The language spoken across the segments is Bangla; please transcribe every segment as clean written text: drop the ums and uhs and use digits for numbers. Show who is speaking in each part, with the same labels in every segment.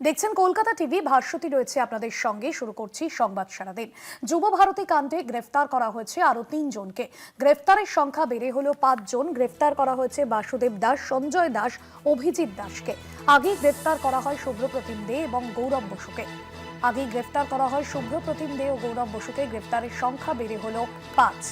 Speaker 1: দেখছেন কলকাতা টিভি, ভাস্বতী রয়েছে আপনাদের সঙ্গে। শুরু করছি সংবাদ সারাদিন। যুব ভারতী কাণ্ডে গ্রেফতার করা হয়েছে আরো 3 জনকে। গ্রেফতারের সংখ্যা বেড়ে হলো 5 জন। গ্রেফতার করা হয়েছে বাসুদেব দাস, সঞ্জয় দাস, অভিজিৎ দাসকে। আগে গ্রেফতার করা হয় শুভ্রপ্রতিম দে এবং গৌরব বসুকে। গ্রেফতারের সংখ্যা বেড়ে হলো 5।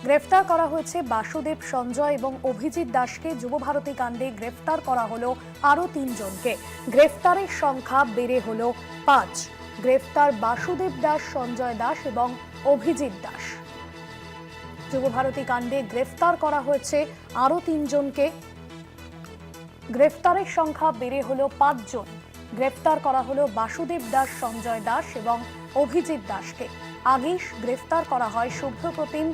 Speaker 1: গ্রেফতার করা হয়েছে বাসুদেব, সঞ্জয় এবং অভিজিৎ দাসকে। যুব ভারতী কাণ্ডে গ্রেফতার করা হলো আরো 3 জনকে। গ্রেফতারের সংখ্যা বেড়ে হলো 5। গ্রেফতার বাসুদেব দাস, সঞ্জয় দাস এবং অভিজিৎ দাস। যুব ভারতী কাণ্ডে গ্রেফতার করা হয়েছে আরো 3 জনকে। গ্রেফতারের সংখ্যা বেড়ে হলো 5 জন। গ্রেফতার করা হলো বাসুদেব দাস, সঞ্জয় দাস এবং অভিজিৎ দাসকে। আগেই গ্রেফতার করা হয় শুভ্রপ্রতিম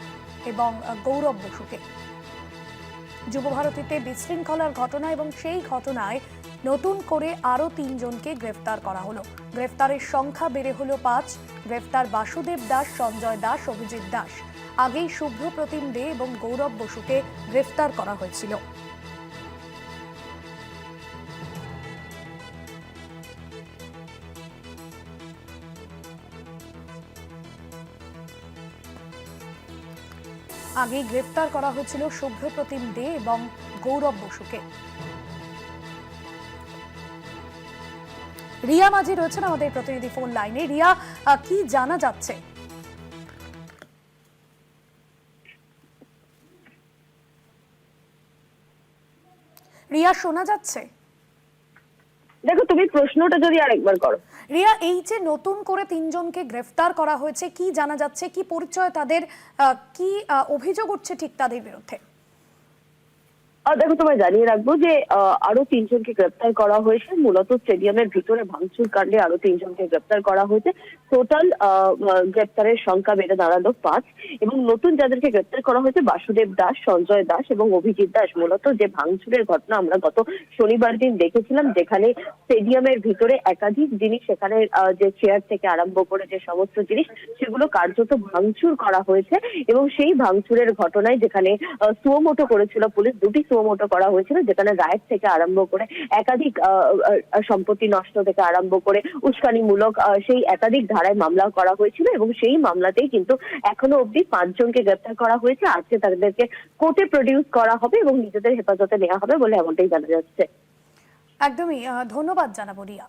Speaker 1: এবং গৌরব বসুকে। যুব ভারতীতে বিশৃঙ্খলার ঘটনা এবং সেই ঘটনায় নতুন করে আরো 3 জনকে গ্রেফতার করা হলো। গ্রেফতারের সংখ্যা বেড়ে হলো 5। গ্রেফতার বাসুদেব দাস, সঞ্জয় দাস, অভিজিৎ দাস। আগেই শুভ্রপ্রতিম দে এবং গৌরব বসুকে গ্রেফতার করা হয়েছিল। আগেই গ্রেফতার করা হয়েছিল শুভ্রপ্রতিম দে এবং গৌরব বসুকে। রিয়া মাঝি রয়েছেন আমাদের প্রতিনিধি ফোন লাইনে। রিয়া, কি জানা যাচ্ছে? রিয়া, শোনা যাচ্ছে?
Speaker 2: দেখো, তুমি প্রশ্নটা যদি আরেকবার করো।
Speaker 1: রিয়া, এই যে নতুন করে 3 জনকে গ্রেফতার করা হয়েছে, কি জানা যাচ্ছে? কি পরিচয় তাদের? কি অভিযোগ উঠছে ঠিক তাদের বিরুদ্ধে?
Speaker 2: দেখো, তোমায় জানিয়ে রাখবো যে আরো 3 জনকে গ্রেপ্তার করা হয়েছে। মূলত স্টেডিয়ামের ভিতরে ভাঙচুর কাণ্ডে আরো 3 জনকে গ্রেপ্তার করা হয়েছে। টোটাল গ্রেপ্তারের সংখ্যা বেড়ে দাঁড়ালো 5। এবং নতুন যাদেরকে গ্রেপ্তার করা হয়েছে বাসুদেব দাস, সঞ্জয় দাস এবং অভিজিৎ দাস। মূলত যে ভাঙচুরের ঘটনা আমরা গত শনিবার দিন দেখেছিলাম, যেখানে স্টেডিয়ামের ভিতরে একাধিক জিনিস, সেখানে যে চেয়ার থেকে আরম্ভ করে যে সমস্ত জিনিস, সেগুলো কার্যত ভাঙচুর করা হয়েছে। এবং সেই ভাঙচুরের ঘটনায় যেখানে সুমোটো করেছিল পুলিশ, 2টি সুমোটো করা হয়েছিল, যেখানে রায়েট থেকে আরম্ভ করে একাধিক সম্পত্তি নষ্ট থেকে আরম্ভ করে উস্কানিমূলক সেই একাধিক ধারায় মামলা করা হয়েছিল। এবং সেই মামলাতেই কিন্তু এখনো অবধি 5 জনকে গ্রেপ্তার করা হয়েছে। আজকে তাদেরকে কোর্টে প্রডিউস করা হবে এবং নিজেদের হেফাজতে নেওয়া হবে বলে এমনটাই জানা যাচ্ছে।
Speaker 1: একদমই ধন্যবাদ জানাবো রিয়া।